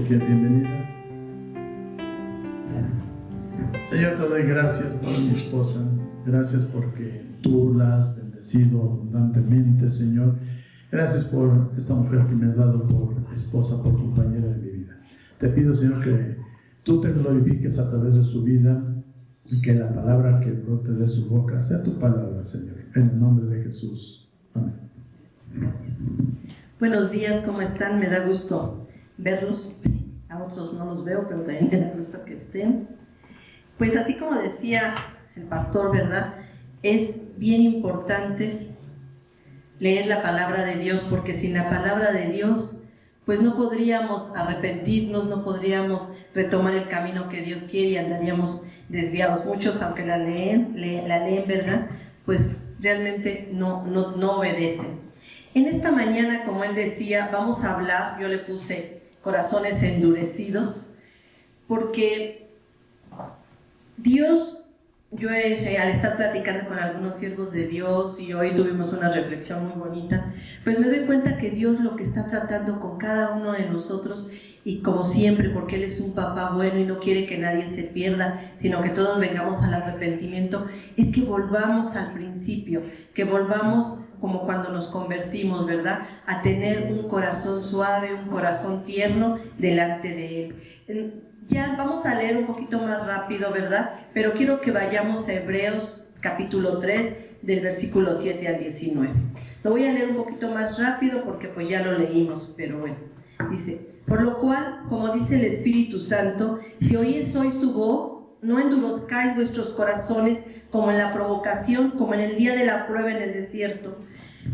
Cintia, bienvenida. Señor, te doy gracias por mi esposa. Gracias porque tú la has bendecido abundantemente, Señor. Gracias por esta mujer que me has dado por esposa, por compañera de mi vida. Te pido, Señor, que tú te glorifiques a través de su vida y que la palabra que brote de su boca sea tu palabra, Señor. En el nombre de Jesús. Amén. Buenos días, ¿cómo están? Me da gusto verlos. A otros no los veo, pero también me da gusto que estén. Pues así como decía el pastor, ¿verdad? Es bien importante leer la palabra de Dios, porque sin la palabra de Dios, pues no podríamos arrepentirnos, no podríamos retomar el camino que Dios quiere y andaríamos desviados. Muchos, aunque la leen, ¿verdad? Pues realmente no obedecen. En esta mañana, como él decía, vamos a hablar, yo le puse corazones endurecidos, porque Dios, yo al estar platicando con algunos siervos de Dios y hoy tuvimos una reflexión muy bonita, pues me doy cuenta que Dios lo que está tratando con cada uno de nosotros, y como siempre, porque Él es un papá bueno y no quiere que nadie se pierda, sino que todos vengamos al arrepentimiento, es que volvamos al principio, que volvamos como cuando nos convertimos, ¿verdad? A tener un corazón suave, un corazón tierno delante de Él. Ya vamos a leer un poquito más rápido, ¿verdad? Pero quiero que vayamos a Hebreos capítulo 3, del versículo 7 al 19. Lo voy a leer un poquito más rápido porque pues ya lo leímos, pero bueno. Dice: por lo cual, como dice el Espíritu Santo, si oís hoy su voz, no endurezcáis vuestros corazones como en la provocación, como en el día de la prueba en el desierto,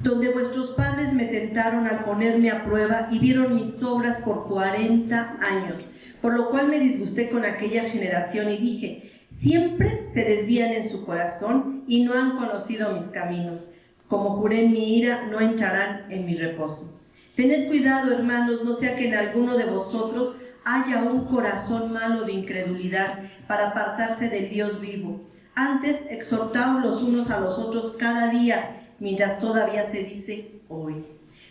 donde vuestros padres me tentaron al ponerme a prueba y vieron mis obras por 40 años. Por lo cual me disgusté con aquella generación y dije: siempre se desvían en su corazón y no han conocido mis caminos. Como juré en mi ira, no entrarán en mi reposo. Tened cuidado, hermanos, no sea que en alguno de vosotros haya un corazón malo de incredulidad para apartarse del Dios vivo. Antes, exhortaos los unos a los otros cada día, mientras todavía se dice hoy.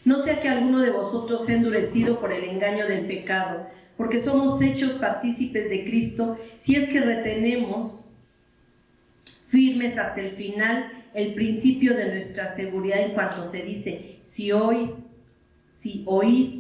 No sea que alguno de vosotros sea endurecido por el engaño del pecado, porque somos hechos partícipes de Cristo, si es que retenemos firmes hasta el final el principio de nuestra seguridad, en cuanto se dice: si oís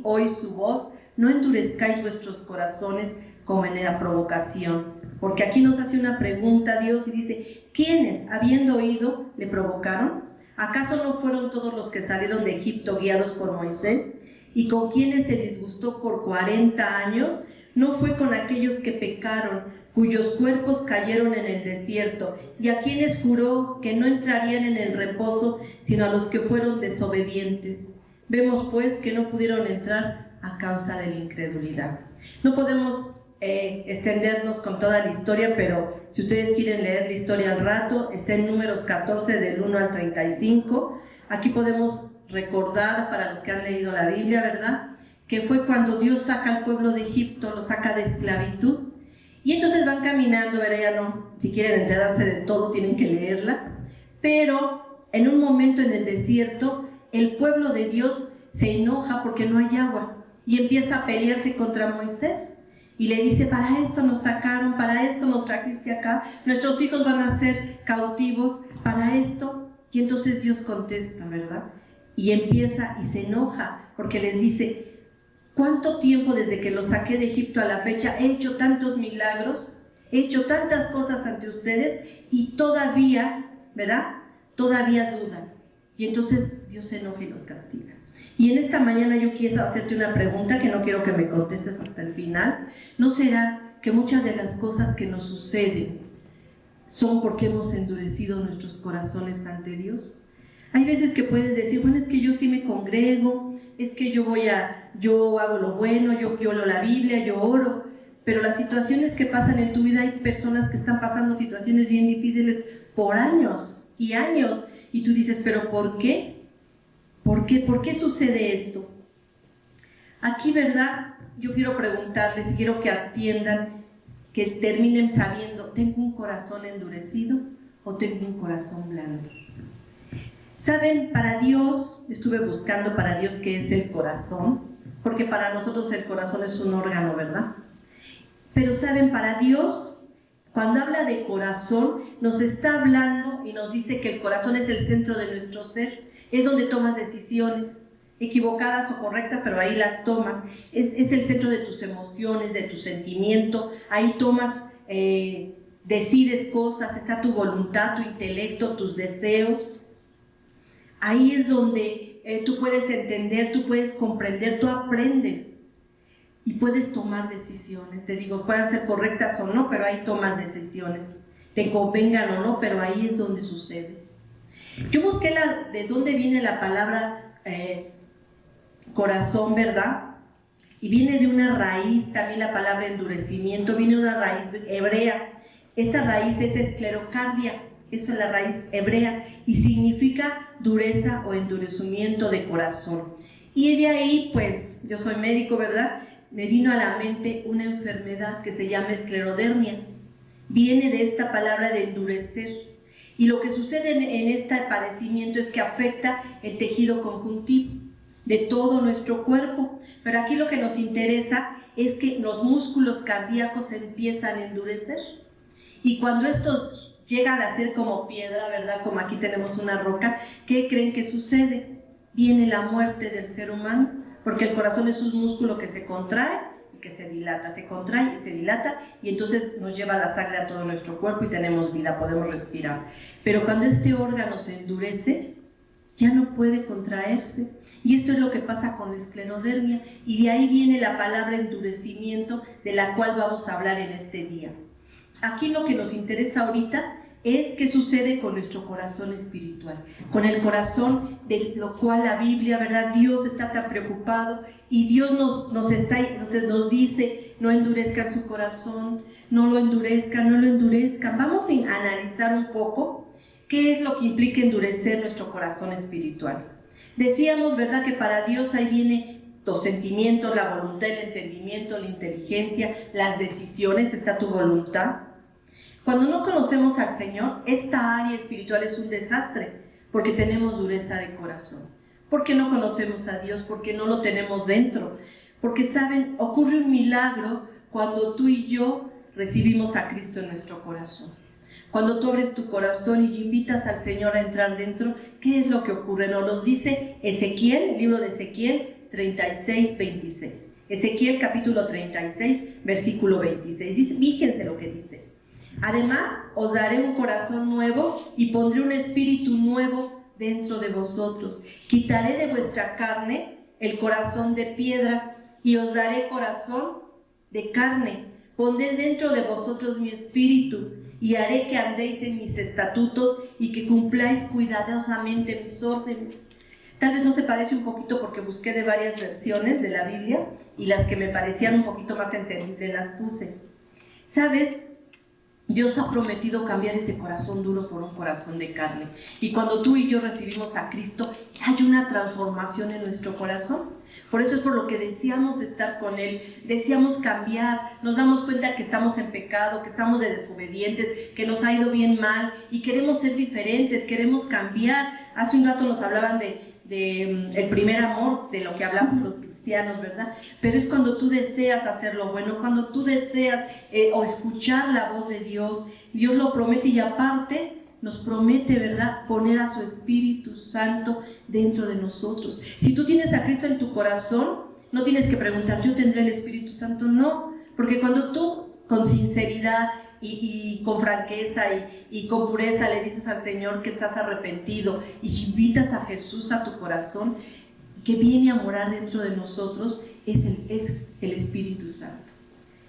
hoy su voz, no endurezcáis vuestros corazones como en la provocación. Porque aquí nos hace una pregunta Dios y dice: ¿quiénes, habiendo oído, le provocaron? ¿Acaso no fueron todos los que salieron de Egipto guiados por Moisés? ¿Y con quienes se disgustó por 40 años? ¿No fue con aquellos que pecaron, cuyos cuerpos cayeron en el desierto, y a quienes juró que no entrarían en el reposo, sino a los que fueron desobedientes? Vemos pues que no pudieron entrar a causa de la incredulidad. No podemos extendernos con toda la historia, pero si ustedes quieren leer la historia al rato, está en Números 14 del 1 al 35. Aquí podemos recordar, para los que han leído la Biblia, ¿verdad?, que fue cuando Dios saca al pueblo de Egipto, lo saca de esclavitud, y entonces van caminando, ¿verdad? Ya no, si quieren enterarse de todo tienen que leerla, pero en un momento en el desierto, el pueblo de Dios se enoja porque no hay agua y empieza a pelearse contra Moisés y le dice: para esto nos sacaron, para esto nos trajiste acá, nuestros hijos van a ser cautivos, para esto. Y entonces Dios contesta, ¿verdad? Y empieza y se enoja porque les dice: ¿cuánto tiempo desde que los saqué de Egipto a la fecha he hecho tantos milagros, he hecho tantas cosas ante ustedes y todavía, ¿verdad?, todavía dudan? Y entonces Dios se enoja y los castiga. Y en esta mañana yo quiero hacerte una pregunta que no quiero que me contestes hasta el final. ¿No será que muchas de las cosas que nos suceden son porque hemos endurecido nuestros corazones ante Dios? Hay veces que puedes decir: bueno, es que yo sí me congrego, es que yo hago lo bueno, yo leo la Biblia, yo oro, pero las situaciones que pasan en tu vida, hay personas que están pasando situaciones bien difíciles por años y años, y tú dices: ¿pero por qué? ¿Por qué? ¿Por qué sucede esto? Aquí, ¿verdad?, yo quiero preguntarles, quiero que atiendan, que terminen sabiendo: ¿tengo un corazón endurecido o tengo un corazón blando? ¿Saben? Para Dios, estuve buscando para Dios qué es el corazón, porque para nosotros el corazón es un órgano, ¿verdad? Pero saben, para Dios, cuando habla de corazón, nos está hablando y nos dice que el corazón es el centro de nuestro ser, es donde tomas decisiones, equivocadas o correctas, pero ahí las tomas, es el centro de tus emociones, de tu sentimiento, ahí tomas, decides cosas, está tu voluntad, tu intelecto, tus deseos, ahí es donde tú puedes entender, tú puedes comprender, tú aprendes y puedes tomar decisiones. Te digo, pueden ser correctas o no, pero ahí tomas decisiones, te convengan o no, pero ahí es donde sucede. Yo busqué de dónde viene la palabra corazón, ¿verdad? Y viene de una raíz, también la palabra endurecimiento, viene de una raíz hebrea. Esta raíz es esclerocardia, eso es la raíz hebrea, y significa dureza o endurecimiento de corazón. Y de ahí, pues, yo soy médico, ¿verdad? Me vino a la mente una enfermedad que se llama esclerodermia. Viene de esta palabra de endurecer. Y lo que sucede en este padecimiento es que afecta el tejido conjuntivo de todo nuestro cuerpo. Pero aquí lo que nos interesa es que los músculos cardíacos empiezan a endurecer. Y cuando estos llegan a ser como piedra, ¿verdad? Como aquí tenemos una roca, ¿qué creen que sucede? Viene la muerte del ser humano, porque el corazón es un músculo que se contrae y que se dilata, se contrae y se dilata, y entonces nos lleva la sangre a todo nuestro cuerpo y tenemos vida, podemos respirar. Pero cuando este órgano se endurece, ya no puede contraerse. Y esto es lo que pasa con la esclerodermia, y de ahí viene la palabra endurecimiento, de la cual vamos a hablar en este día. Aquí lo que nos interesa ahorita es qué sucede con nuestro corazón espiritual, con el corazón de lo cual la Biblia, ¿verdad? Dios está tan preocupado y Dios nos dice, no endurezcan su corazón, no lo endurezcan, no lo endurezcan. Vamos a analizar un poco qué es lo que implica endurecer nuestro corazón espiritual. Decíamos, ¿verdad?, que para Dios ahí viene los sentimientos, la voluntad, el entendimiento, la inteligencia, las decisiones, está tu voluntad. Cuando no conocemos al Señor, esta área espiritual es un desastre, porque tenemos dureza de corazón, porque no conocemos a Dios, porque no lo tenemos dentro, porque saben, ocurre un milagro cuando tú y yo recibimos a Cristo en nuestro corazón. Cuando tú abres tu corazón y invitas al Señor a entrar dentro, ¿qué es lo que ocurre? Nos lo dice Ezequiel, el libro de Ezequiel 36, 26. Ezequiel capítulo 36, versículo 26. Dice, fíjense lo que dice. Además, os daré un corazón nuevo y pondré un espíritu nuevo dentro de vosotros. Quitaré de vuestra carne el corazón de piedra y os daré corazón de carne. Pondré dentro de vosotros mi espíritu y haré que andéis en mis estatutos y que cumpláis cuidadosamente mis órdenes. Tal vez no se parece un poquito porque busqué de varias versiones de la Biblia y las que me parecían un poquito más entendibles las puse. ¿Sabes? Dios ha prometido cambiar ese corazón duro por un corazón de carne. Y cuando tú y yo recibimos a Cristo, hay una transformación en nuestro corazón. Por eso es por lo que deseamos estar con Él, deseamos cambiar, nos damos cuenta que estamos en pecado, que estamos de desobedientes, que nos ha ido bien mal y queremos ser diferentes, queremos cambiar. Hace un rato nos hablaban de el primer amor, de lo que hablamos los cristianos, ¿verdad? Pero es cuando tú deseas hacer lo bueno, cuando tú deseas o escuchar la voz de Dios. Dios lo promete y aparte nos promete, ¿verdad?, poner a su Espíritu Santo dentro de nosotros. Si tú tienes a Cristo en tu corazón, no tienes que preguntar, ¿yo tendré el Espíritu Santo? No, porque cuando tú con sinceridad y con franqueza y con pureza le dices al Señor que estás arrepentido y invitas a Jesús a tu corazón, que viene a morar dentro de nosotros, es el Espíritu Santo.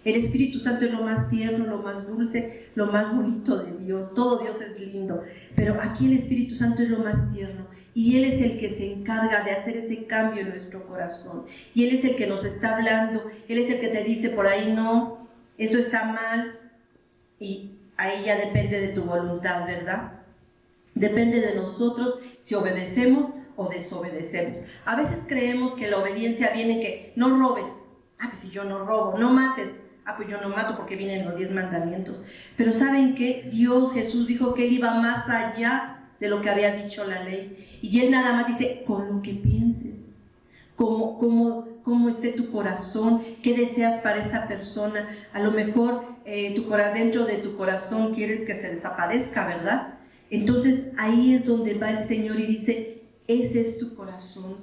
El Espíritu Santo es lo más tierno, lo más dulce, lo más bonito de Dios. Todo Dios es lindo, pero aquí el Espíritu Santo es lo más tierno. Y Él es el que se encarga de hacer ese cambio en nuestro corazón. Y Él es el que nos está hablando. Él es el que te dice por ahí, no, eso está mal. Y ahí ya depende de tu voluntad, ¿verdad? Depende de nosotros si obedecemos o desobedecemos. A veces creemos que la obediencia viene que no robes. Ah, pues si yo no robo, no mates. Ah, pues yo no mato porque vienen los 10 mandamientos. Pero ¿saben qué? Dios, Jesús dijo que Él iba más allá de lo que había dicho la ley. Y Él nada más dice, con lo que pienses, cómo esté tu corazón, qué deseas para esa persona. A lo mejor dentro de tu corazón quieres que se desaparezca, ¿verdad? Entonces ahí es donde va el Señor y dice, ese es tu corazón.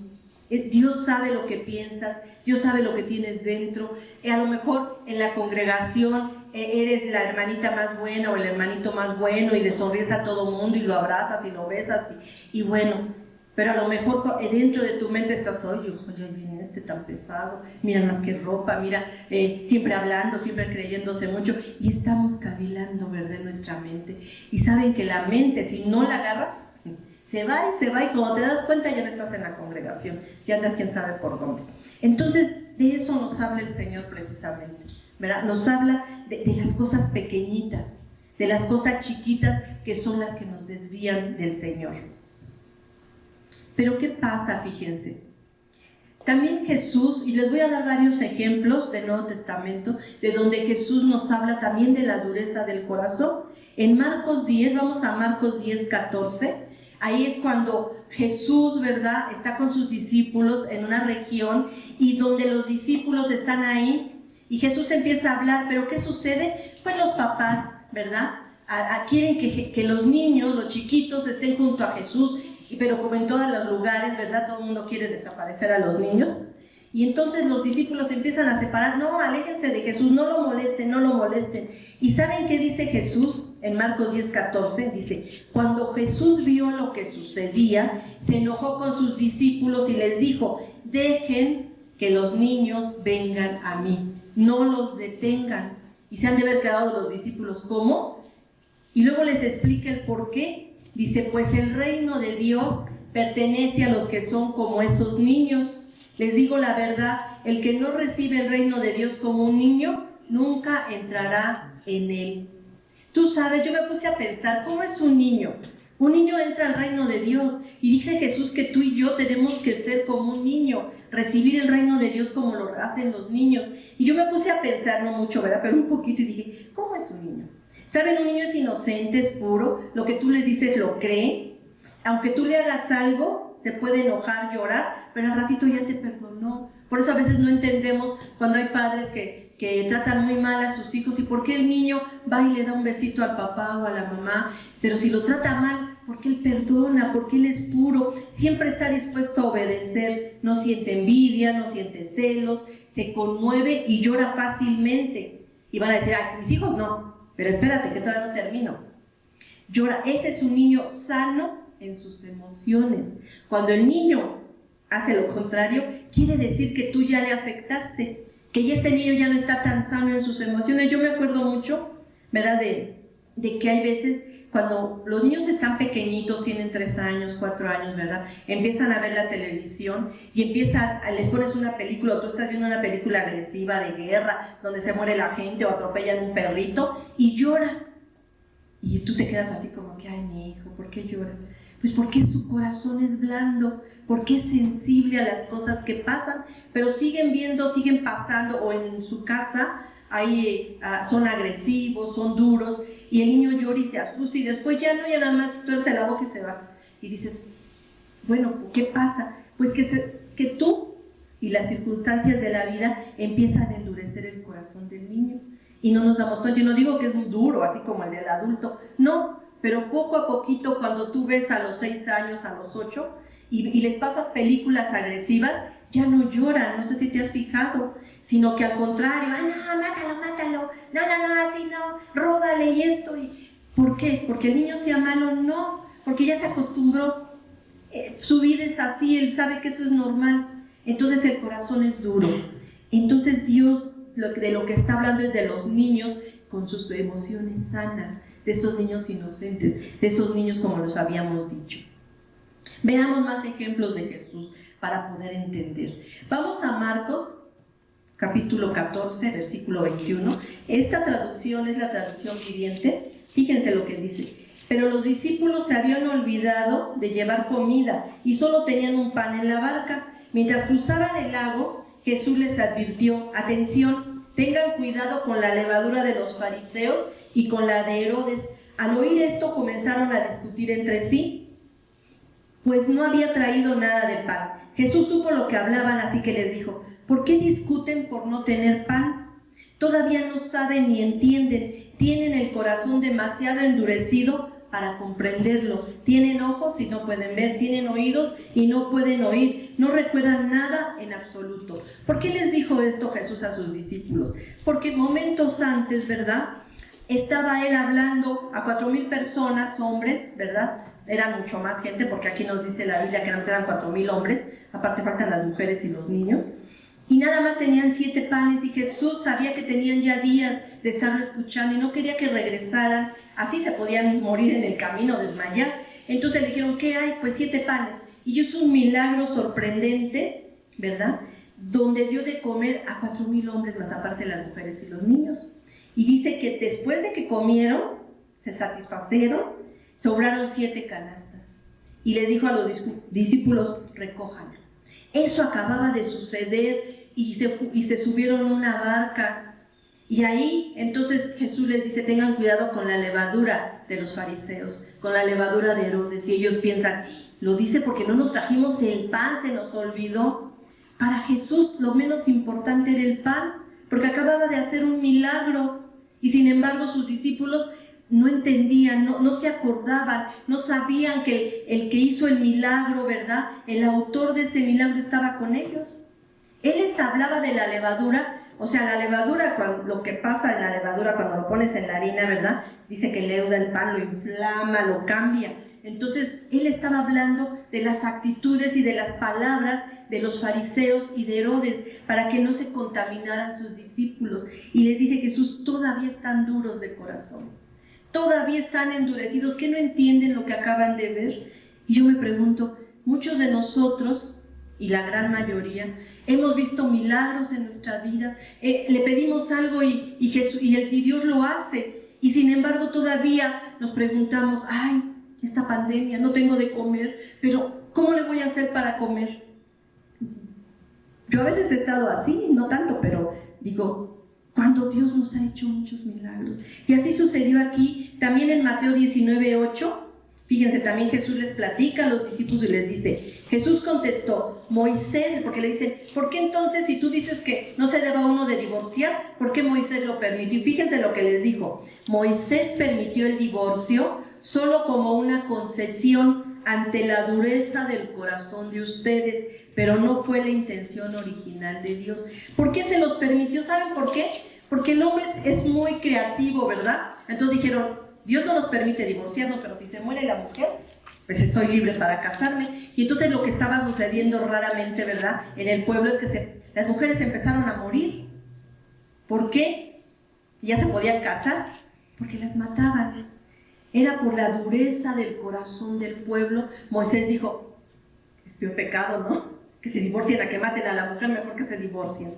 Dios sabe lo que piensas, Dios sabe lo que tienes dentro. A lo mejor en la congregación eres la hermanita más buena o el hermanito más bueno y le sonríes a todo mundo y lo abrazas y lo besas y bueno, pero a lo mejor dentro de tu mente estás, oye, viene este tan pesado, mira más que ropa, mira, siempre hablando, siempre creyéndose mucho, y estamos cavilando, ¿verdad?, en nuestra mente. Y saben que la mente, si no la agarras, se va, y cuando te das cuenta ya no estás en la congregación, ya andas quién sabe por dónde. Entonces, de eso nos habla el Señor precisamente, ¿verdad? Nos habla de las cosas pequeñitas, de las cosas chiquitas que son las que nos desvían del Señor. Pero ¿qué pasa? Fíjense. También Jesús, y les voy a dar varios ejemplos del Nuevo Testamento, de donde Jesús nos habla también de la dureza del corazón. En Marcos 10, vamos a Marcos 10, 14, ahí es cuando Jesús, ¿verdad?, está con sus discípulos en una región y donde los discípulos están ahí y Jesús empieza a hablar, pero ¿qué sucede? Pues los papás, ¿verdad?, quieren que los niños, los chiquitos estén junto a Jesús, pero como en todos los lugares, ¿verdad?, todo el mundo quiere desaparecer a los niños. Y entonces los discípulos empiezan a separar, no, aléjense de Jesús, no lo molesten, no lo molesten. ¿Y saben qué dice Jesús? En Marcos 10, 14, dice, cuando Jesús vio lo que sucedía, se enojó con sus discípulos y les dijo, dejen que los niños vengan a mí, no los detengan. Y se han de haber quedado los discípulos, ¿cómo? Y luego les explica el por qué. Dice, pues el reino de Dios pertenece a los que son como esos niños. Les digo la verdad, el que no recibe el reino de Dios como un niño, nunca entrará en él. Tú sabes, yo me puse a pensar, ¿cómo es un niño? Un niño entra al reino de Dios. Y dice Jesús que tú y yo tenemos que ser como un niño, recibir el reino de Dios como lo hacen los niños. Y yo me puse a pensar, no mucho, ¿verdad?, pero un poquito, y dije, ¿cómo es un niño? ¿Saben? Un niño es inocente, es puro, lo que tú le dices lo cree. Aunque tú le hagas algo, se puede enojar, llorar, pero al ratito ya te perdonó. Por eso a veces no entendemos cuando hay padres que tratan muy mal a sus hijos y por qué el niño va y le da un besito al papá o a la mamá, pero si lo trata mal, porque él perdona, porque él es puro, siempre está dispuesto a obedecer, no siente envidia, no siente celos, se conmueve y llora fácilmente. Y van a decir, ay, mis hijos no, pero espérate que todavía no termino. Llora, ese es un niño sano en sus emociones. Cuando el niño hace lo contrario, quiere decir que tú ya le afectaste, que ya ese niño ya no está tan sano en sus emociones. Yo me acuerdo mucho, ¿verdad?, de que hay veces cuando los niños están pequeñitos, tienen 3 años, 4 años, ¿verdad?, empiezan a ver la televisión y les pones una película, o tú estás viendo una película agresiva de guerra, donde se muere la gente o atropellan un perrito y llora. Y tú te quedas así como que, ay, mi hijo, ¿por qué llora? Pues porque su corazón es blando, porque es sensible a las cosas que pasan, pero siguen pasando, o en su casa ahí son agresivos, son duros, y el niño llora y se asusta, y después ya nada más tuerce la boca y se va. Y dices, bueno, ¿qué pasa? Pues que tú y las circunstancias de la vida empiezan a endurecer el corazón del niño, y no nos damos cuenta. Y no digo que es muy duro, así como el del adulto, no, pero poco a poquito, cuando tú ves a los 6 años, a los 8, y les pasas películas agresivas, ya no lloran, no sé si te has fijado, sino que al contrario, ay, no, mátalo, no, así no, róbale y esto. ¿Por qué? ¿Porque el niño sea malo? No, porque ya se acostumbró, su vida es así, él sabe que eso es normal, entonces el corazón es duro. Entonces Dios de lo que está hablando es de los niños con sus emociones sanas, de esos niños inocentes, de esos niños como los habíamos dicho. Veamos más ejemplos de Jesús para poder entender. Vamos a Marcos, capítulo 14, versículo 21. Esta traducción es la traducción viviente. Fíjense lo que dice. Pero los discípulos se habían olvidado de llevar comida y solo tenían un pan en la barca. Mientras cruzaban el lago, Jesús les advirtió, atención, tengan cuidado con la levadura de los fariseos y con la de Herodes. Al oír esto comenzaron a discutir entre sí. pues no había traído nada de pan. Jesús supo lo que hablaban, así que les dijo: ¿por qué discuten por no tener pan? Todavía no saben ni entienden, tienen el corazón demasiado endurecido para comprenderlo. Tienen ojos y no pueden ver, tienen oídos y no pueden oír, no recuerdan nada en absoluto. ¿Por qué les dijo esto Jesús a sus discípulos? Porque momentos antes, ¿verdad?, estaba él hablando a 4,000 personas, hombres, ¿verdad? Eran mucho más gente, porque aquí nos dice la Biblia que eran 4,000 hombres, aparte faltan las mujeres y los niños, y nada más tenían 7 panes, y Jesús sabía que tenían ya días de estarlo escuchando y no quería que regresaran, así se podían morir en el camino, desmayar. Entonces le dijeron: ¿qué hay? Pues 7 panes. Y hizo un milagro sorprendente, ¿verdad?, donde dio de comer a 4,000 hombres, más aparte las mujeres y los niños. Y dice que después de que comieron, se satisfacieron, sobraron 7 canastas. Y le dijo a los discípulos: recójanlo. Eso acababa de suceder y se subieron a una barca. Y ahí entonces Jesús les dice: tengan cuidado con la levadura de los fariseos, con la levadura de Herodes. Y ellos piensan: lo dice porque no nos trajimos el pan, se nos olvidó. Para Jesús lo menos importante era el pan, porque acababa de hacer un milagro. Y sin embargo sus discípulos no entendían, no se acordaban, no sabían que el que hizo el milagro, ¿verdad?, el autor de ese milagro estaba con ellos. Él les hablaba de la levadura. O sea, la levadura, lo que pasa en la levadura cuando lo pones en la harina, ¿verdad?, dice que leuda el pan, lo inflama, lo cambia. Entonces él estaba hablando de las actitudes y de las palabras de los fariseos y de Herodes, para que no se contaminaran sus discípulos. Y les dice Jesús: todavía están duros de corazón, todavía están endurecidos, que no entienden lo que acaban de ver. Y yo me pregunto, muchos de nosotros, y la gran mayoría, hemos visto milagros en nuestras vidas, le pedimos algo y Dios lo hace, y sin embargo todavía nos preguntamos: ay, esta pandemia, no tengo de comer, pero ¿cómo le voy a hacer para comer? Yo a veces he estado así, no tanto, pero digo, cuando Dios nos ha hecho muchos milagros. Y así sucedió aquí, también en Mateo 19:8. Fíjense, también Jesús les platica a los discípulos y les dice: Jesús contestó: Moisés, porque le dicen: ¿por qué entonces, si tú dices que no se deba uno de divorciar, por qué Moisés lo permitió? Y fíjense lo que les dijo: Moisés permitió el divorcio solo como una concesión ante la dureza del corazón de ustedes, pero no fue la intención original de Dios. ¿Por qué se los permitió? ¿Saben por qué? Porque el hombre es muy creativo, ¿verdad? Entonces dijeron: Dios no nos permite divorciarnos, pero si se muere la mujer, pues estoy libre para casarme. Y entonces lo que estaba sucediendo raramente, ¿verdad?, en el pueblo es que las mujeres empezaron a morir. ¿Por qué? Ya se podían casar, porque las mataban. Era por la dureza del corazón del pueblo. Moisés dijo: es peor pecado, ¿no?, que se divorcien a que maten a la mujer, mejor que se divorcien.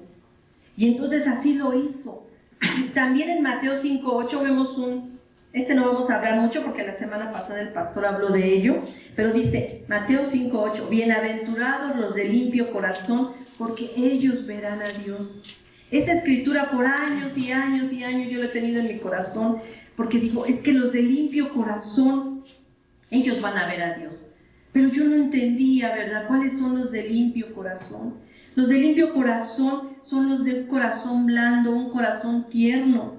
Y entonces así lo hizo. También en Mateo 5:8 vemos no vamos a hablar mucho porque la semana pasada el pastor habló de ello, pero dice Mateo 5:8: bienaventurados los de limpio corazón, porque ellos verán a Dios. Esa escritura por años y años y años yo la he tenido en mi corazón, porque digo, es que los de limpio corazón, ellos van a ver a Dios. Pero yo no entendía, ¿verdad?, cuáles son los de limpio corazón. Los de limpio corazón son los de un corazón blando, un corazón tierno.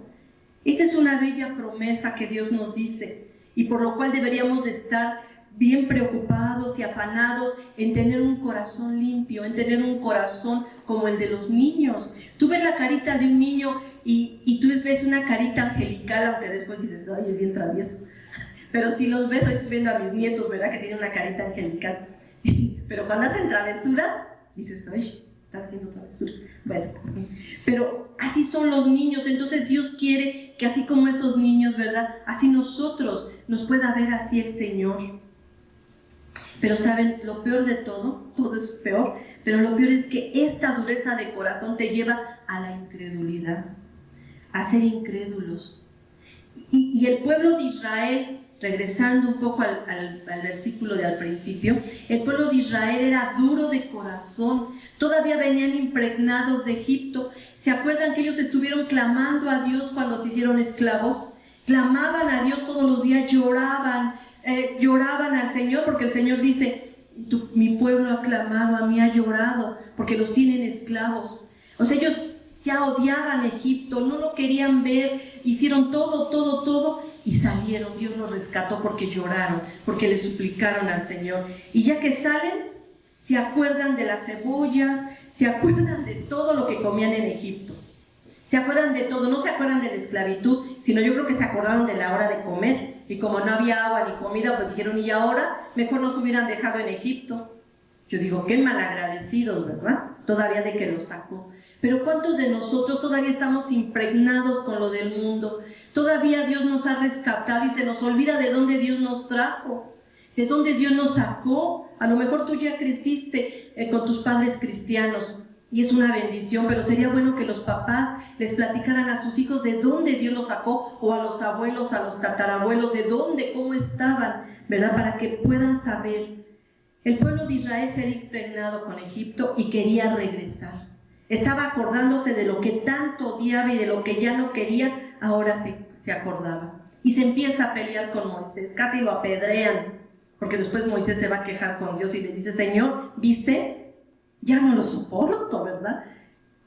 Esta es una bella promesa que Dios nos dice, y por lo cual deberíamos de estar bien preocupados y afanados en tener un corazón limpio, en tener un corazón como el de los niños. Tú ves la carita de un niño y tú ves una carita angelical, aunque después dices: ay, es bien travieso. Pero si los ves, hoy estoy viendo a mis nietos, ¿verdad?, que tienen una carita angelical. Pero cuando hacen travesuras, dices: ay, están haciendo travesuras. Bueno, pero así son los niños. Entonces Dios quiere que así como esos niños, ¿verdad?, así nosotros nos pueda ver así el Señor. Pero saben, lo peor de todo es peor, pero lo peor es que esta dureza de corazón te lleva a la incredulidad, a ser incrédulos. Y el pueblo de Israel, regresando un poco al versículo de al principio, el pueblo de Israel era duro de corazón, todavía venían impregnados de Egipto. ¿Se acuerdan que ellos estuvieron clamando a Dios cuando se hicieron esclavos? Clamaban a Dios todos los días, lloraban al Señor, porque el Señor dice: mi pueblo ha clamado a mí, ha llorado, porque los tienen esclavos. O sea, ellos ya odiaban Egipto, no lo querían ver, hicieron todo, y salieron. Dios los rescató porque lloraron, porque le suplicaron al Señor. Y ya que salen, se acuerdan de las cebollas, se acuerdan de todo lo que comían en Egipto. Se acuerdan de todo, no se acuerdan de la esclavitud, sino yo creo que se acordaron de la hora de comer. Y como no había agua ni comida, pues dijeron, ¿y ahora? Mejor nos hubieran dejado en Egipto. Yo digo, qué malagradecidos, ¿verdad? Todavía de que los sacó. Pero ¿cuántos de nosotros todavía estamos impregnados con lo del mundo? Todavía Dios nos ha rescatado y se nos olvida de dónde Dios nos trajo, de dónde Dios nos sacó. A lo mejor tú ya creciste con tus padres cristianos y es una bendición, pero sería bueno que los papás les platicaran a sus hijos de dónde Dios los sacó, o a los abuelos, a los tatarabuelos, de dónde, cómo estaban, ¿verdad? Para que puedan saber. El pueblo de Israel se había impregnado con Egipto y quería regresar. Estaba acordándose de lo que tanto odiaba y de lo que ya no quería, ahora se acordaba. Y se empieza a pelear con Moisés, casi lo apedrean, porque después Moisés se va a quejar con Dios y le dice, Señor, ¿viste? Ya no lo soporto, ¿verdad?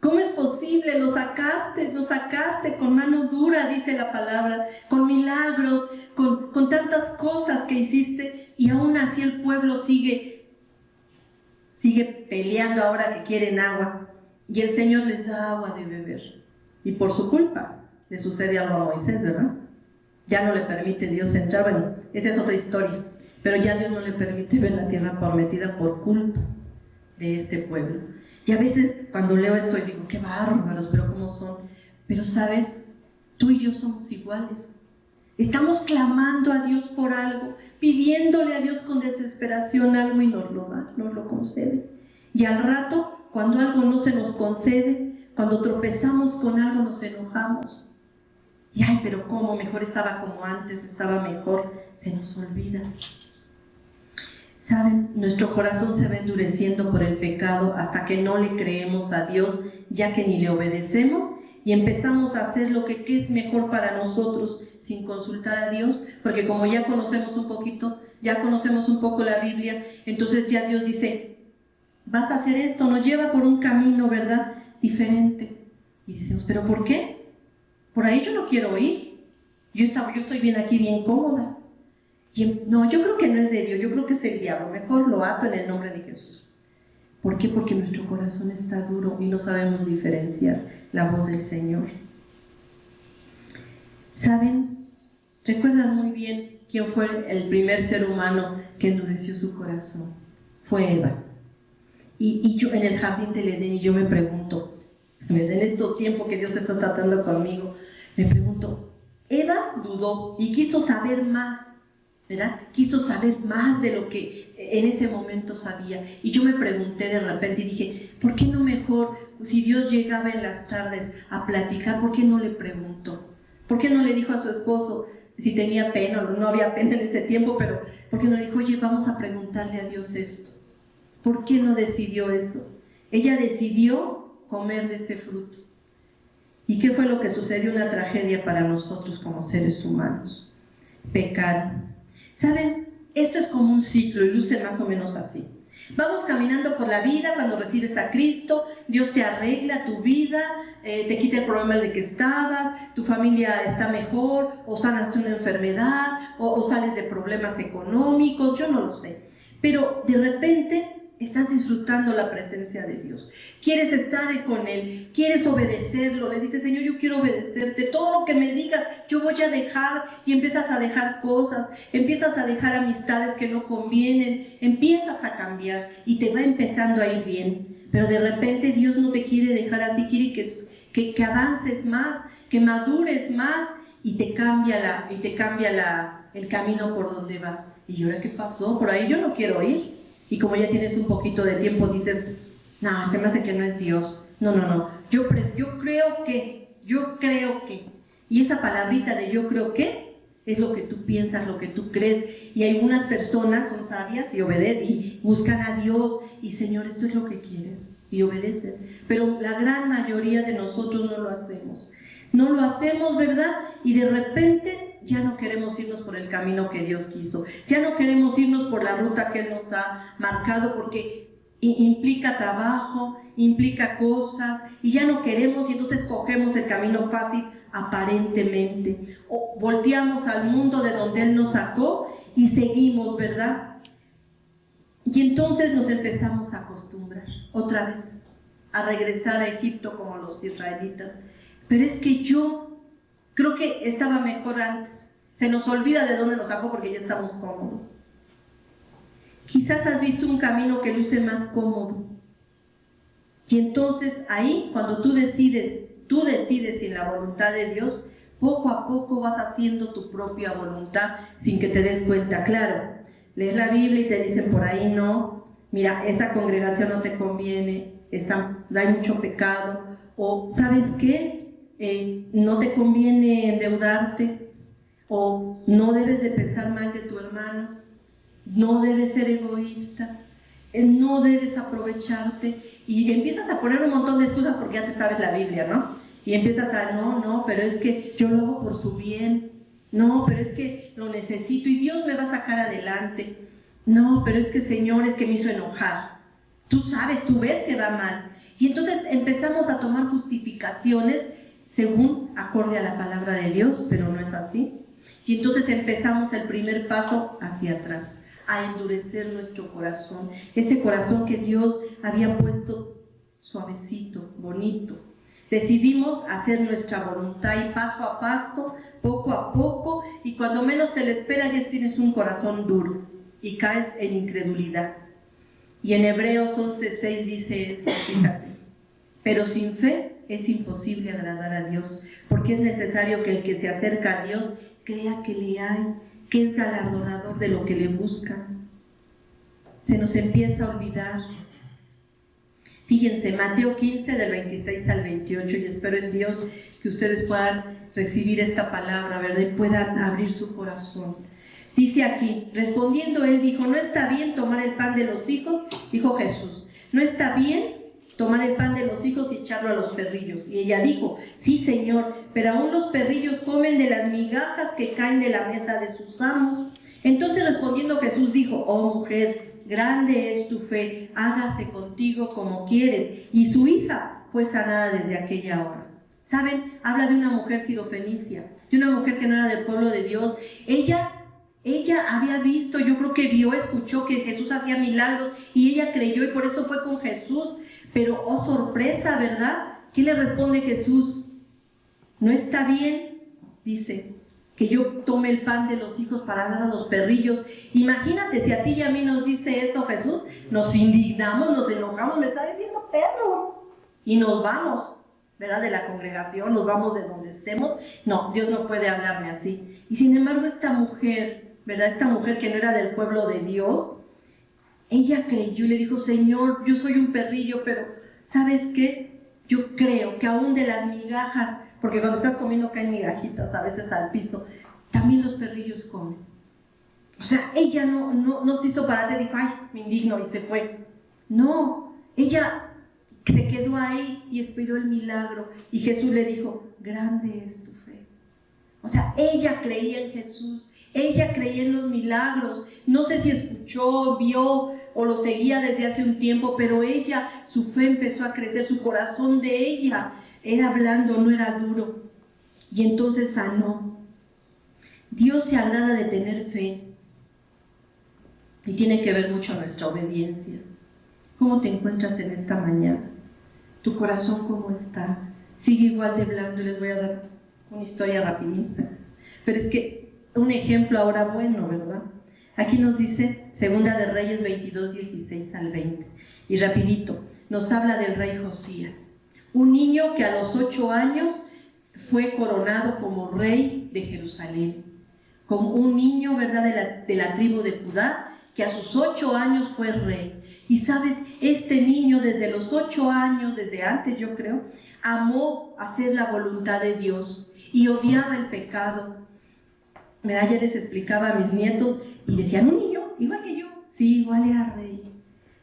¿Cómo es posible? Lo sacaste con mano dura, dice la palabra, con milagros, con tantas cosas que hiciste, y aún así el pueblo sigue peleando ahora que quieren agua. Y el Señor les da agua de beber. Y por su culpa le sucede algo a Moisés, ¿verdad? Ya no le permite Dios entrar. Bueno, esa es otra historia. Pero ya Dios no le permite ver la tierra prometida por culpa de este pueblo. Y a veces cuando leo esto digo, qué bárbaros, pero cómo son. Pero sabes, tú y yo somos iguales. Estamos clamando a Dios por algo, pidiéndole a Dios con desesperación algo y nos lo da, nos lo concede. Y al rato, cuando algo no se nos concede, cuando tropezamos con algo nos enojamos. Y ay, pero cómo, mejor estaba como antes, estaba mejor, se nos olvida. ¿Saben? Nuestro corazón se va endureciendo por el pecado hasta que no le creemos a Dios, ya que ni le obedecemos, y empezamos a hacer lo que es mejor para nosotros sin consultar a Dios, porque como ya conocemos un poquito, ya conocemos un poco la Biblia, entonces ya Dios dice, vas a hacer esto, nos lleva por un camino, ¿verdad?, diferente. Y decimos, ¿pero por qué? Por ahí yo no quiero ir. Yo estoy bien aquí, bien cómoda. No, yo creo que no es de Dios, yo creo que es el diablo. Mejor lo ato en el nombre de Jesús. ¿Por qué? Porque nuestro corazón está duro y no sabemos diferenciar la voz del Señor. ¿Saben? Recuerdan muy bien quién fue el primer ser humano que endureció su corazón. Fue Eva. Y yo en el jardín del Edén, y yo me pregunto, en estos tiempos que Dios está tratando conmigo, me pregunto, Eva dudó y quiso saber más, ¿verdad? Quiso saber más de lo que en ese momento sabía. Y yo me pregunté de repente y dije, ¿por qué no mejor, si Dios llegaba en las tardes a platicar, ¿por qué no le preguntó? ¿Por qué no le dijo a su esposo si tenía pena o no había pena en ese tiempo? Pero ¿por qué no le dijo, oye, vamos a preguntarle a Dios esto? ¿Por qué no decidió eso? Ella decidió comer de ese fruto. ¿Y qué fue lo que sucedió? Una tragedia para nosotros como seres humanos. Pecaron. ¿Saben? Esto es como un ciclo y luce más o menos así. Vamos caminando por la vida, cuando recibes a Cristo, Dios te arregla tu vida, te quita el problema de que estabas, tu familia está mejor, o sanas de una enfermedad, o sales de problemas económicos, yo no lo sé. Pero de repente estás disfrutando la presencia de Dios. Quieres estar con Él, quieres obedecerlo. Le dices, Señor, yo quiero obedecerte. Todo lo que me digas, yo voy a dejar. Y empiezas a dejar cosas, empiezas a dejar amistades que no convienen, empiezas a cambiar y te va empezando a ir bien. Pero de repente Dios no te quiere dejar así, quiere que avances más, que madures más y te cambia el camino por donde vas. ¿Y ahora qué pasó? Por ahí yo no quiero ir. Y como ya tienes un poquito de tiempo, dices, no, se me hace que no es Dios. No. Yo creo que. Y esa palabrita de yo creo que es lo que tú piensas, lo que tú crees. Y algunas personas son sabias y obedecen y buscan a Dios. Y Señor, esto es lo que quieres. Y obedecen. Pero la gran mayoría de nosotros no lo hacemos. No lo hacemos, ¿verdad? Y de repente ya no queremos irnos por el camino que Dios quiso, ya no queremos irnos por la ruta que Él nos ha marcado, porque implica trabajo, implica cosas, y ya no queremos, y entonces cogemos el camino fácil aparentemente, o volteamos al mundo de donde Él nos sacó y seguimos, ¿verdad? Y entonces nos empezamos a acostumbrar otra vez a regresar a Egipto como los israelitas. Pero es que yo creo que estaba mejor antes. Se nos olvida de dónde nos sacó porque ya estamos cómodos. Quizás has visto un camino que luce más cómodo. Y entonces ahí, cuando tú decides sin la voluntad de Dios, poco a poco vas haciendo tu propia voluntad sin que te des cuenta. Claro, lees la Biblia y te dicen por ahí, no, mira, esa congregación no te conviene, hay mucho pecado, o ¿sabes qué? No te conviene endeudarte, o no debes de pensar mal de tu hermano, no debes ser egoísta, no debes aprovecharte, y empiezas a poner un montón de excusas porque ya te sabes la Biblia, ¿no? Y empiezas a, no, pero es que yo lo hago por su bien, no, pero es que lo necesito y Dios me va a sacar adelante, no, pero es que Señor, es que me hizo enojar, tú sabes, tú ves que va mal, y entonces empezamos a tomar justificaciones según acorde a la palabra de Dios, pero no es así, y entonces empezamos el primer paso hacia atrás, a endurecer nuestro corazón, ese corazón que Dios había puesto suavecito, bonito. Decidimos hacer nuestra voluntad y paso a paso, poco a poco, y cuando menos te lo esperas ya tienes un corazón duro y caes en incredulidad. Y en Hebreos 11:6 dice eso, fíjate, pero sin fe es imposible agradar a Dios, porque es necesario que el que se acerca a Dios crea que le hay, que es galardonador de lo que le buscan. Se nos empieza a olvidar. Fíjense, Mateo 15 del 26 al 28, y espero en Dios que ustedes puedan recibir esta palabra, ¿verdad? Y puedan abrir su corazón. Dice aquí, respondiendo él dijo, no está bien tomar el pan de los hijos, dijo Jesús, no está bien tomar el pan de los hijos y echarlo a los perrillos. Y ella dijo, sí Señor, pero aún los perrillos comen de las migajas que caen de la mesa de sus amos. Entonces respondiendo Jesús dijo, oh mujer, grande es tu fe, hágase contigo como quieres. Y su hija fue sanada desde aquella hora. ¿Saben? Habla de una mujer sirofenicia, de una mujer que no era del pueblo de Dios. Ella había visto, yo creo que vio, escuchó que Jesús hacía milagros y ella creyó y por eso fue con Jesús. Pero, oh sorpresa, ¿verdad? ¿Qué le responde Jesús? No está bien, dice, que yo tome el pan de los hijos para dar a los perrillos. Imagínate si a ti y a mí nos dice eso Jesús, nos indignamos, nos enojamos, me está diciendo perro, y nos vamos, ¿verdad? De la congregación, nos vamos de donde estemos. No, Dios no puede hablarme así. Y sin embargo esta mujer, ¿verdad? Esta mujer que no era del pueblo de Dios, ella creyó y le dijo, Señor, yo soy un perrillo, pero ¿sabes qué? Yo creo que aún de las migajas, porque cuando estás comiendo caen migajitas a veces al piso, también los perrillos comen. O sea, ella no se hizo parate y dijo, ay, me indigno y se fue. No, ella se quedó ahí y esperó el milagro. Y Jesús le dijo, grande es tu fe. O sea, ella creía en Jesús, ella creía en los milagros. No sé si escuchó, vio o lo seguía desde hace un tiempo, pero ella, su fe empezó a crecer, su corazón de ella era blando, no era duro. Y entonces sanó. Dios se agrada de tener fe. Y tiene que ver mucho nuestra obediencia. ¿Cómo te encuentras en esta mañana? ¿Tu corazón cómo está? ¿Sigue igual de blando? Y les voy a dar una historia rapidita. Pero es que un ejemplo ahora bueno, ¿verdad? Aquí nos dice Segunda de Reyes 22, 16 al 20. Y rapidito, nos habla del rey Josías. Un niño que a los 8 años fue coronado como rey de Jerusalén. Como un niño, ¿verdad? De la tribu de Judá, que a sus 8 años fue rey. Y sabes, este niño desde los 8 años, desde antes yo creo, amó hacer la voluntad de Dios y odiaba el pecado. Ya les explicaba a mis nietos y decían, un niño igual que yo, sí, igual era rey.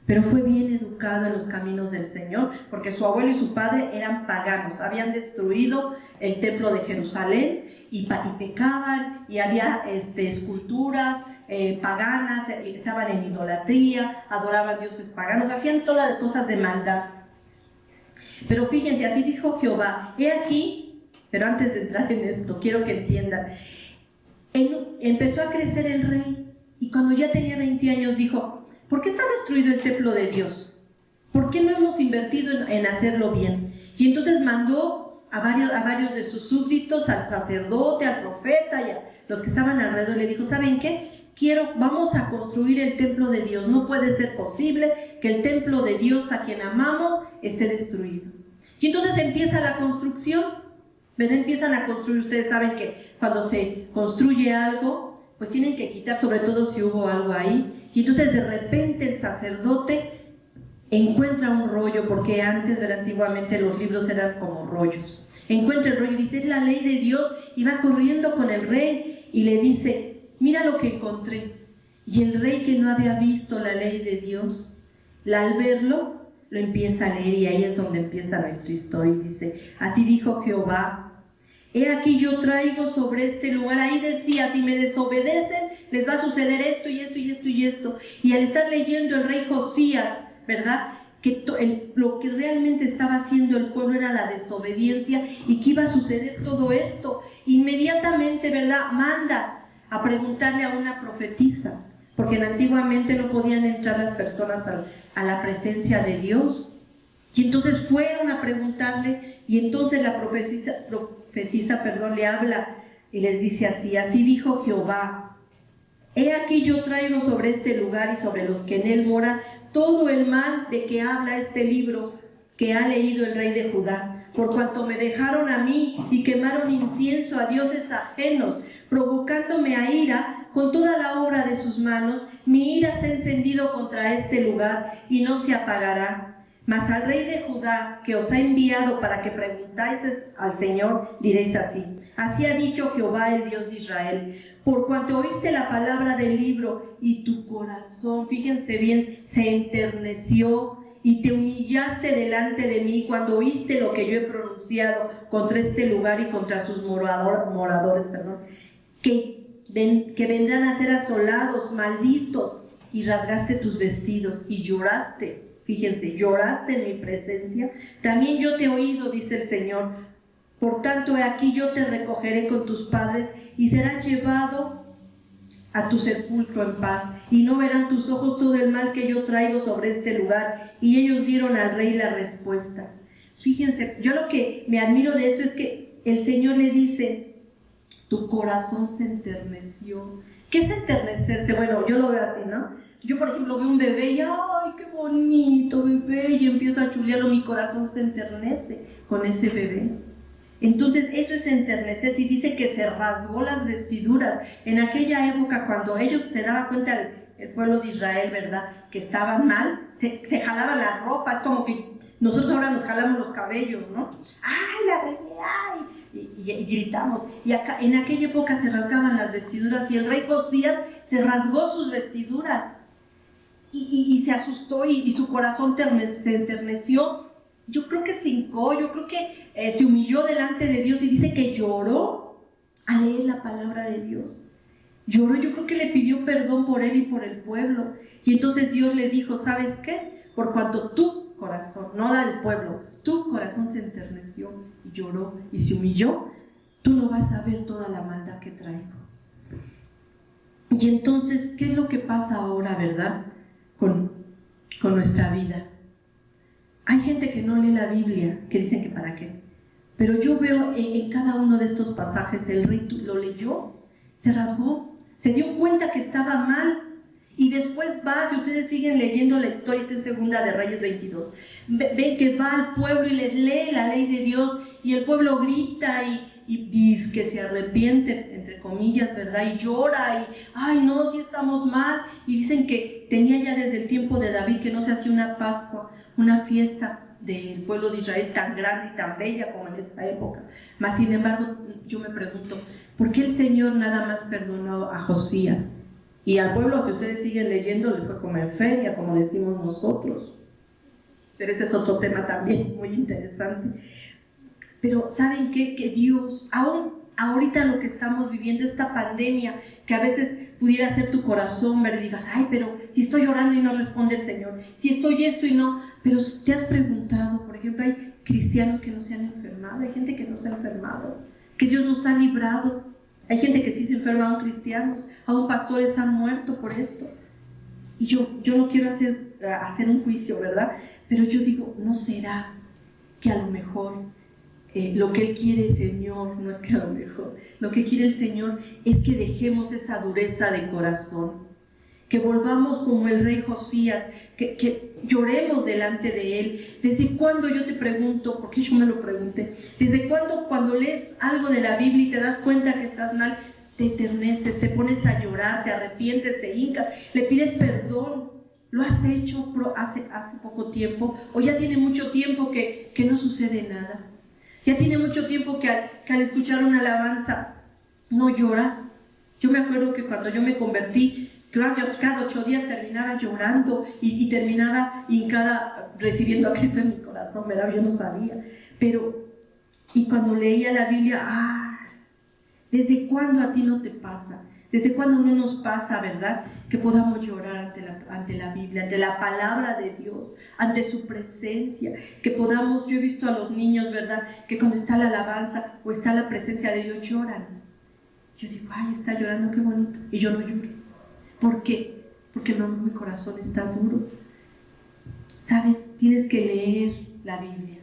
pero fue bien educado en los caminos del Señor, porque su abuelo y su padre eran paganos, habían destruido el templo de Jerusalén y pecaban, y había esculturas paganas, estaban en idolatría, adoraban dioses paganos, hacían todas las cosas de maldad. Pero fíjense, así dijo Jehová, he aquí, pero antes de entrar en esto, quiero que entiendan, empezó a crecer el rey, y cuando ya tenía 20 años dijo, ¿por qué está destruido el templo de Dios? ¿Por qué no hemos invertido en hacerlo bien? Y entonces mandó a varios de sus súbditos, al sacerdote, al profeta y a los que estaban alrededor, le dijo, ¿saben qué? Vamos a construir el templo de Dios. No puede ser posible que el templo de Dios, a quien amamos, esté destruido. Y entonces empieza la construcción. ¿Verdad? Empiezan a construir. Ustedes saben que cuando se construye algo, pues tienen que quitar, sobre todo si hubo algo ahí. Y entonces de repente el sacerdote encuentra un rollo, porque antes, ¿verdad? Antiguamente los libros eran como rollos. Encuentra el rollo y dice, es la ley de Dios, y va corriendo con el rey y le dice, mira lo que encontré. Y el rey, que no había visto la ley de Dios, al verlo, lo empieza a leer, y ahí es donde empieza nuestra historia. Y dice, así dijo Jehová, he aquí yo traigo sobre este lugar, ahí decía, si me desobedecen, les va a suceder esto y esto y esto y esto. Y al estar leyendo el rey Josías, ¿verdad?, que lo que realmente estaba haciendo el pueblo era la desobediencia, y que iba a suceder todo esto, inmediatamente, ¿verdad?, manda a preguntarle a una profetisa, porque antiguamente no podían entrar las personas a la presencia de Dios. Y entonces fueron a preguntarle, y entonces la profetisa, le habla y les dice así, así dijo Jehová, he aquí yo traigo sobre este lugar y sobre los que en él moran todo el mal de que habla este libro que ha leído el rey de Judá, por cuanto me dejaron a mí y quemaron incienso a dioses ajenos, provocándome a ira con toda la obra de sus manos. Mi ira se ha encendido contra este lugar y no se apagará. Mas al rey de Judá, que os ha enviado para que preguntáis al Señor, diréis así, así ha dicho Jehová, el Dios de Israel, por cuanto oíste la palabra del libro y tu corazón, fíjense bien, se enterneció, y te humillaste delante de mí cuando oíste lo que yo he pronunciado contra este lugar y contra sus moradores, que vendrán a ser asolados, malditos, y rasgaste tus vestidos y lloraste. Fíjense, lloraste en mi presencia. También yo te he oído, dice el Señor. Por tanto, he aquí yo te recogeré con tus padres y serás llevado a tu sepulcro en paz, y no verán tus ojos todo el mal que yo traigo sobre este lugar. Y ellos dieron al rey la respuesta. Fíjense, yo lo que me admiro de esto es que el Señor le dice, tu corazón se enterneció. ¿Qué es enternecerse? Bueno, yo lo veo así, ¿no? Yo, por ejemplo, veo un bebé y ¡ay, qué bonito bebé! Y empiezo a chulearlo, mi corazón se enternece con ese bebé. Entonces, eso es enternecer. Y dice que se rasgó las vestiduras. En aquella época, cuando ellos se daban cuenta, el pueblo de Israel, ¿verdad?, que estaba mal, se jalaban la ropa. Es como que nosotros ahora nos jalamos los cabellos, ¿no? ¡Ay, la bebé! ¡Ay! Y gritamos. Y acá, en aquella época se rasgaban las vestiduras, y el rey Josías se rasgó sus vestiduras y se asustó, y su corazón se enterneció. Yo creo que se hincó, yo creo que se humilló delante de Dios, y dice que lloró al leer la palabra de Dios. Lloró, yo creo que le pidió perdón por él y por el pueblo. Y entonces Dios le dijo, ¿sabes qué? Por cuanto tu corazón, no del pueblo, tu corazón se enterneció y lloró y se humilló, tú no vas a ver toda la maldad que traigo. Y entonces, ¿qué es lo que pasa ahora, verdad, con nuestra vida? Hay gente que no lee la Biblia, que dicen que para qué. Pero yo veo en cada uno de estos pasajes, el rey lo leyó, se rasgó, se dio cuenta que estaba mal. Y después va, si ustedes siguen leyendo la historia, está en Segunda de Reyes 22, ven que va al pueblo y les lee la ley de Dios, y el pueblo grita y dice que se arrepiente, entre comillas, ¿verdad? Y llora, y ¡ay no, sí estamos mal! Y dicen que tenía ya desde el tiempo de David que no se hacía una Pascua, una fiesta del pueblo de Israel tan grande y tan bella como en esa época. Mas sin embargo, yo me pregunto, ¿por qué el Señor nada más perdonó a Josías Y al pueblo, si ustedes siguen leyendo, les fue como en feria, como decimos nosotros. Pero ese es otro tema también muy interesante. Pero ¿saben qué? Que Dios, aún ahorita lo que estamos viviendo, esta pandemia, que a veces pudiera ser tu corazón, ¿verdad? Y digas, ay, pero si estoy orando y no responde el Señor, si estoy esto y no, pero te has preguntado, por ejemplo, hay cristianos que no se han enfermado, hay gente que no se ha enfermado, que Dios nos ha librado, hay gente que sí se enferma, aún cristianos, aún pastores han muerto por esto. Y yo no quiero hacer un juicio, ¿verdad? Pero yo digo, ¿no será que a lo mejor lo que Él quiere el Señor, no es que a lo mejor, lo que quiere el Señor es que dejemos esa dureza de corazón, que volvamos como el rey Josías, que lloremos delante de Él? ¿Desde cuándo, yo te pregunto, porque yo me lo pregunté, desde cuándo cuando lees algo de la Biblia y te das cuenta que estás mal, te eterneces, te pones a llorar, te arrepientes, te hincas, le pides perdón? ¿Lo has hecho hace poco tiempo? ¿O ya tiene mucho tiempo que no sucede nada? ¿Ya tiene mucho tiempo que al escuchar una alabanza no lloras? Yo me acuerdo que cuando yo me convertí, cada 8 días terminaba llorando y terminaba hincada recibiendo a Cristo en mi corazón, ¿verdad? Yo no sabía. Y cuando leía la Biblia, ¿desde cuándo a ti no te pasa? ¿Desde cuándo no nos pasa, verdad? Que podamos llorar ante la Biblia, ante la palabra de Dios, ante su presencia. Que podamos, yo he visto a los niños, ¿verdad? Que cuando está la alabanza o está la presencia de Dios lloran. Yo digo, ay, está llorando, qué bonito. Y yo no lloro. ¿Por qué? Porque no, mi corazón está duro. ¿Sabes? Tienes que leer la Biblia.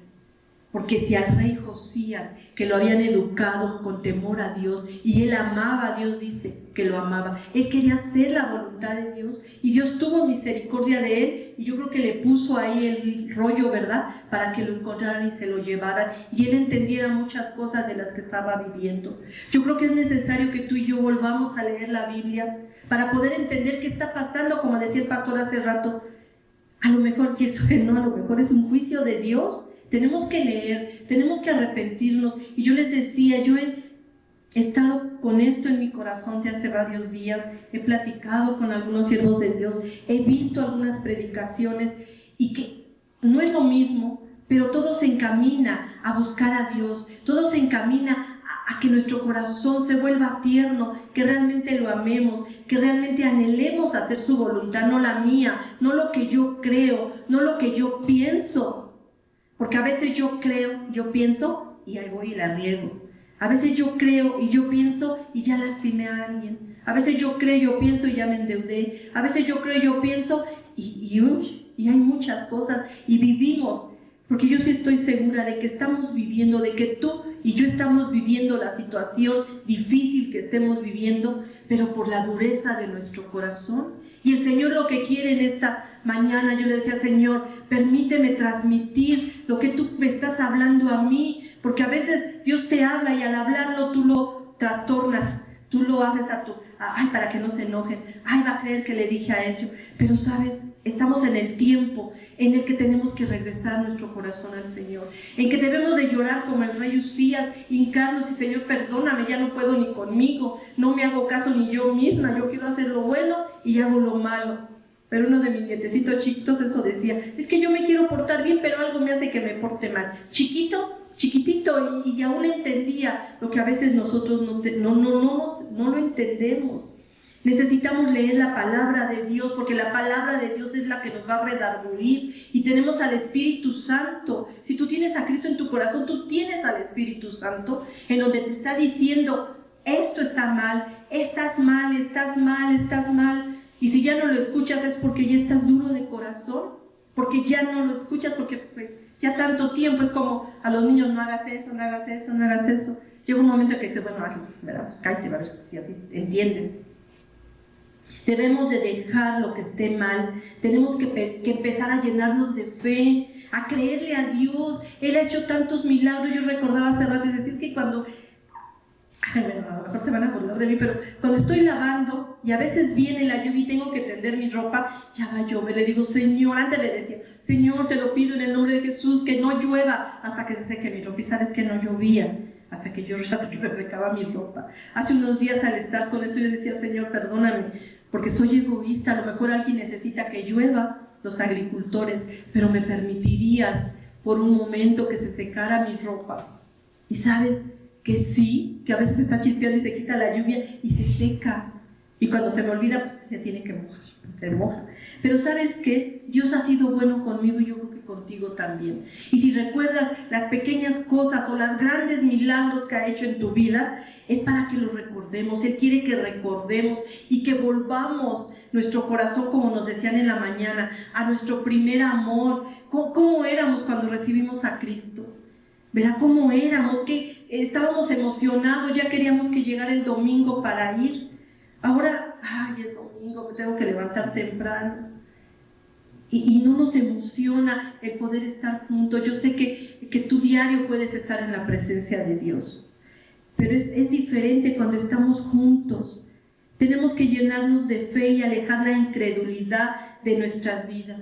Porque si al rey Josías, que lo habían educado con temor a Dios, y él amaba a Dios, dice que lo amaba, él quería hacer la voluntad de Dios, y Dios tuvo misericordia de él, y yo creo que le puso ahí el rollo, ¿verdad?, para que lo encontraran y se lo llevaran, y él entendiera muchas cosas de las que estaba viviendo. Yo creo que es necesario que tú y yo volvamos a leer la Biblia, para poder entender qué está pasando, como decía el pastor hace rato. A lo mejor, y eso no, a lo mejor es un juicio de Dios. Tenemos que leer, tenemos que arrepentirnos. Y yo les decía, yo he estado con esto en mi corazón de hace varios días, he platicado con algunos siervos de Dios, he visto algunas predicaciones y que no es lo mismo, pero todo se encamina a buscar a Dios, todo se encamina a que nuestro corazón se vuelva tierno, que realmente lo amemos, que realmente anhelemos hacer su voluntad, no la mía, no lo que yo creo, no lo que yo pienso. Porque a veces yo creo, yo pienso y ahí voy y la riego. A veces yo creo y yo pienso y ya lastimé a alguien. A veces yo creo, yo pienso y ya me endeudé. A veces yo creo, yo pienso y hay muchas cosas y vivimos. Porque yo sí estoy segura de que estamos viviendo, de que tú y yo estamos viviendo la situación difícil que estemos viviendo, pero por la dureza de nuestro corazón. Y el Señor lo que quiere en esta mañana, yo le decía, Señor, permíteme transmitir lo que tú me estás hablando a mí, porque a veces Dios te habla y al hablarlo tú lo trastornas, tú lo haces para que no se enojen, va a creer que le dije a ellos, pero sabes, estamos en el tiempo en el que tenemos que regresar nuestro corazón al Señor, en que debemos de llorar como el rey Usías, hincarnos y Señor, perdóname, ya no puedo ni conmigo, no me hago caso ni yo misma, yo quiero hacer lo bueno y hago lo malo. Pero uno de mis nietecitos chiquitos eso decía, es que yo me quiero portar bien, pero algo me hace que me porte mal. Chiquitito, y aún entendía lo que a veces nosotros no lo entendemos. Necesitamos leer la palabra de Dios, porque la palabra de Dios es la que nos va a redarguir, y tenemos al Espíritu Santo. Si tú tienes a Cristo en tu corazón, tú tienes al Espíritu Santo, en donde te está diciendo, esto está mal, estás mal, estás mal, estás mal. Y si ya no lo escuchas es porque ya estás duro de corazón, porque ya no lo escuchas, porque pues ya tanto tiempo es como a los niños, no hagas eso, no hagas eso, no hagas eso. Llega un momento que dice, bueno, ¿verdad? Pues cállate, a ver si a ti entiendes. Debemos de dejar lo que esté mal, tenemos que empezar a llenarnos de fe, a creerle a Dios. Él ha hecho tantos milagros. Yo recordaba hace rato y decía, es que cuando... Bueno, a lo mejor se van a burlar de mí, pero cuando estoy lavando y a veces viene la lluvia y tengo que tender mi ropa, ya va a llover, le digo, Señor, antes le decía, Señor, te lo pido en el nombre de Jesús, que no llueva hasta que se seque mi ropa. Y sabes que no llovía hasta que se secaba mi ropa. Hace unos días al estar con esto yo decía, Señor, perdóname, porque soy egoísta. A lo mejor alguien necesita que llueva, los agricultores, pero me permitirías por un momento que se secara mi ropa. Y sabes que sí, que a veces está chispeando y se quita la lluvia y se seca. Y cuando se me olvida, pues se tiene que mojar, se moja. Pero ¿sabes qué? Dios ha sido bueno conmigo y yo creo que contigo también. Y si recuerdas las pequeñas cosas o los grandes milagros que ha hecho en tu vida, es para que los recordemos. Él quiere que recordemos y que volvamos nuestro corazón, como nos decían en la mañana, a nuestro primer amor. ¿Cómo éramos cuando recibimos a Cristo? ¿Verdad? ¿Cómo éramos? Que estábamos emocionados, ya queríamos que llegara el domingo para ir. Ahora, ay, es domingo, me tengo que levantar temprano. Y no nos emociona el poder estar juntos. Yo sé que tú diario puedes estar en la presencia de Dios. Pero es diferente cuando estamos juntos. Tenemos que llenarnos de fe y alejar la incredulidad de nuestras vidas.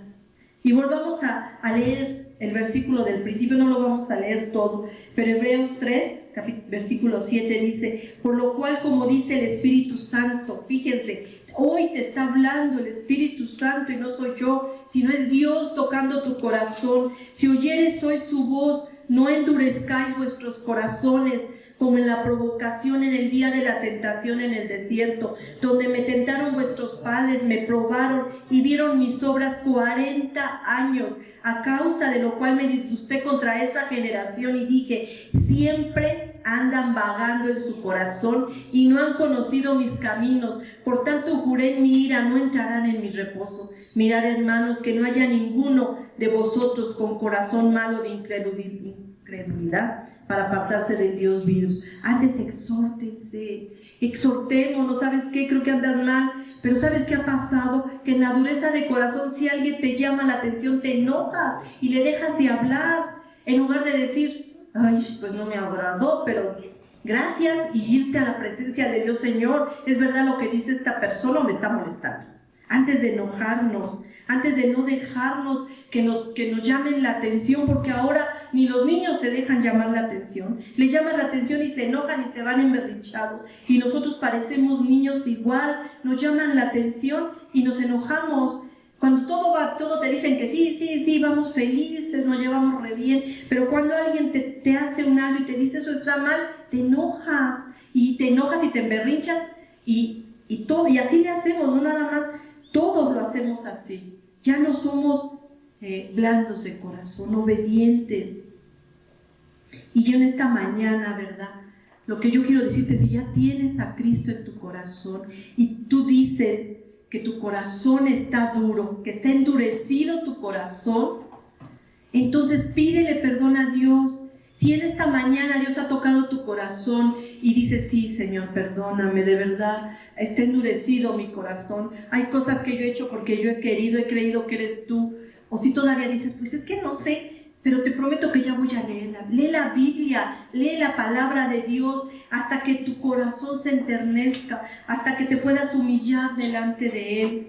Y volvamos a leer el versículo del principio, no lo vamos a leer todo, pero Hebreos 3, versículo 7 dice: por lo cual, como dice el Espíritu Santo, fíjense, hoy te está hablando el Espíritu Santo y no soy yo, sino es Dios tocando tu corazón. Si oyeres hoy su voz, no endurezcáis vuestros corazones, como en la provocación en el día de la tentación en el desierto, donde me tentaron vuestros padres, me probaron y vieron mis obras 40 años, a causa de lo cual me disgusté contra esa generación y dije: siempre andan vagando en su corazón y no han conocido mis caminos. Por tanto juré en mi ira, no entrarán en mi reposo. Mirad, hermanos, que no haya ninguno de vosotros con corazón malo de incredulidad para apartarse del Dios vivo. Antes exhortémonos. ¿Sabes qué? Creo que andan mal, pero ¿sabes qué ha pasado? Que en la dureza de corazón, si alguien te llama la atención, te enojas y le dejas de hablar, en lugar de decir: ay, pues no me agradó, pero gracias, y irte a la presencia de Dios. Señor, ¿es verdad lo que dice esta persona o me está molestando? Antes de enojarnos, antes de no dejarnos que nos llamen la atención, porque ahora ni los niños se dejan llamar la atención. Les llaman la atención y se enojan y se van emberrinchados. Y nosotros parecemos niños igual, nos llaman la atención y nos enojamos. Cuando todo te dicen que sí, vamos felices, nos llevamos re bien, pero cuando alguien te hace un algo y te dice eso está mal, te enojas y te emberrinchas y así le hacemos, no nada más, todos lo hacemos así. Ya no somos blandos de corazón, obedientes. Y yo en esta mañana, ¿verdad? Lo que yo quiero decirte es que ya tienes a Cristo en tu corazón y tú dices que tu corazón está duro, que está endurecido tu corazón, entonces pídele perdón a Dios. Si en esta mañana Dios ha tocado tu corazón y dices: sí, Señor, perdóname, de verdad, está endurecido mi corazón, hay cosas que yo he hecho porque yo he creído que eres tú, o si todavía dices: pues es que no sé, pero te prometo que ya voy a leerla. Lee la Biblia, lee la palabra de Dios hasta que tu corazón se enternezca, hasta que te puedas humillar delante de Él.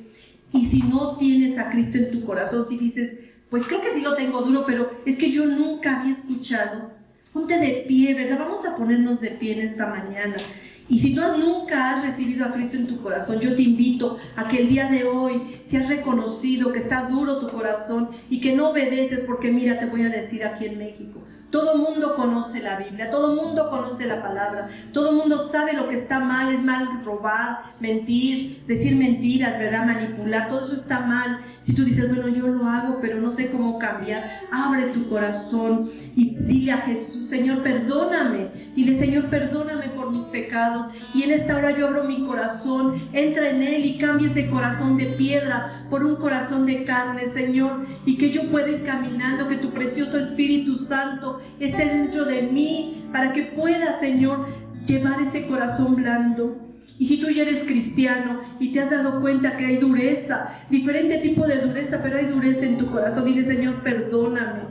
Y si no tienes a Cristo en tu corazón, si dices: pues creo que sí lo tengo duro, pero es que yo nunca había escuchado, ponte de pie, ¿verdad? Vamos a ponernos de pie en esta mañana. Y si tú nunca has recibido a Cristo en tu corazón, yo te invito a que el día de hoy, si has reconocido que está duro tu corazón y que no obedeces, porque mira, te voy a decir, aquí en México, todo el mundo conoce la Biblia, todo el mundo conoce la palabra, todo el mundo sabe lo que está mal, es mal robar, mentir, decir mentiras, ¿verdad? Manipular, todo eso está mal. Si tú dices: bueno, yo lo hago, pero no sé cómo cambiar, abre tu corazón y dile a Jesús: Señor, perdóname. Dile: Señor, perdóname por mis pecados. Y en esta hora yo abro mi corazón, entra en él y cambia ese corazón de piedra por un corazón de carne, Señor. Y que yo pueda ir caminando, que tu precioso Espíritu Santo esté dentro de mí, para que pueda, Señor, llevar ese corazón blando. Y si tú ya eres cristiano y te has dado cuenta que hay dureza, diferente tipo de dureza, pero hay dureza en tu corazón, dice: Señor, perdóname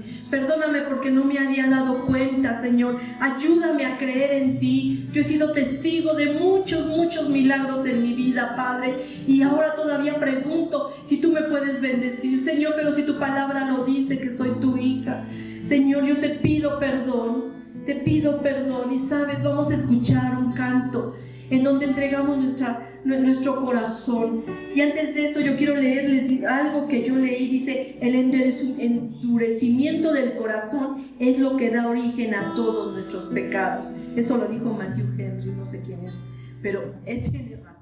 porque no me había dado cuenta, Señor, ayúdame a creer en ti. Yo he sido testigo de muchos milagros en mi vida, Padre, y ahora todavía pregunto si tú me puedes bendecir, Señor, pero si tu palabra lo dice, que soy tu hija, Señor, yo te pido perdón, y sabes, vamos a escuchar un canto en donde entregamos nuestro corazón. Y antes de esto yo quiero leerles algo que yo leí. Dice: el endurecimiento del corazón es lo que da origen a todos nuestros pecados. Eso lo dijo Matthew Henry, no sé quién es, pero él tiene razón.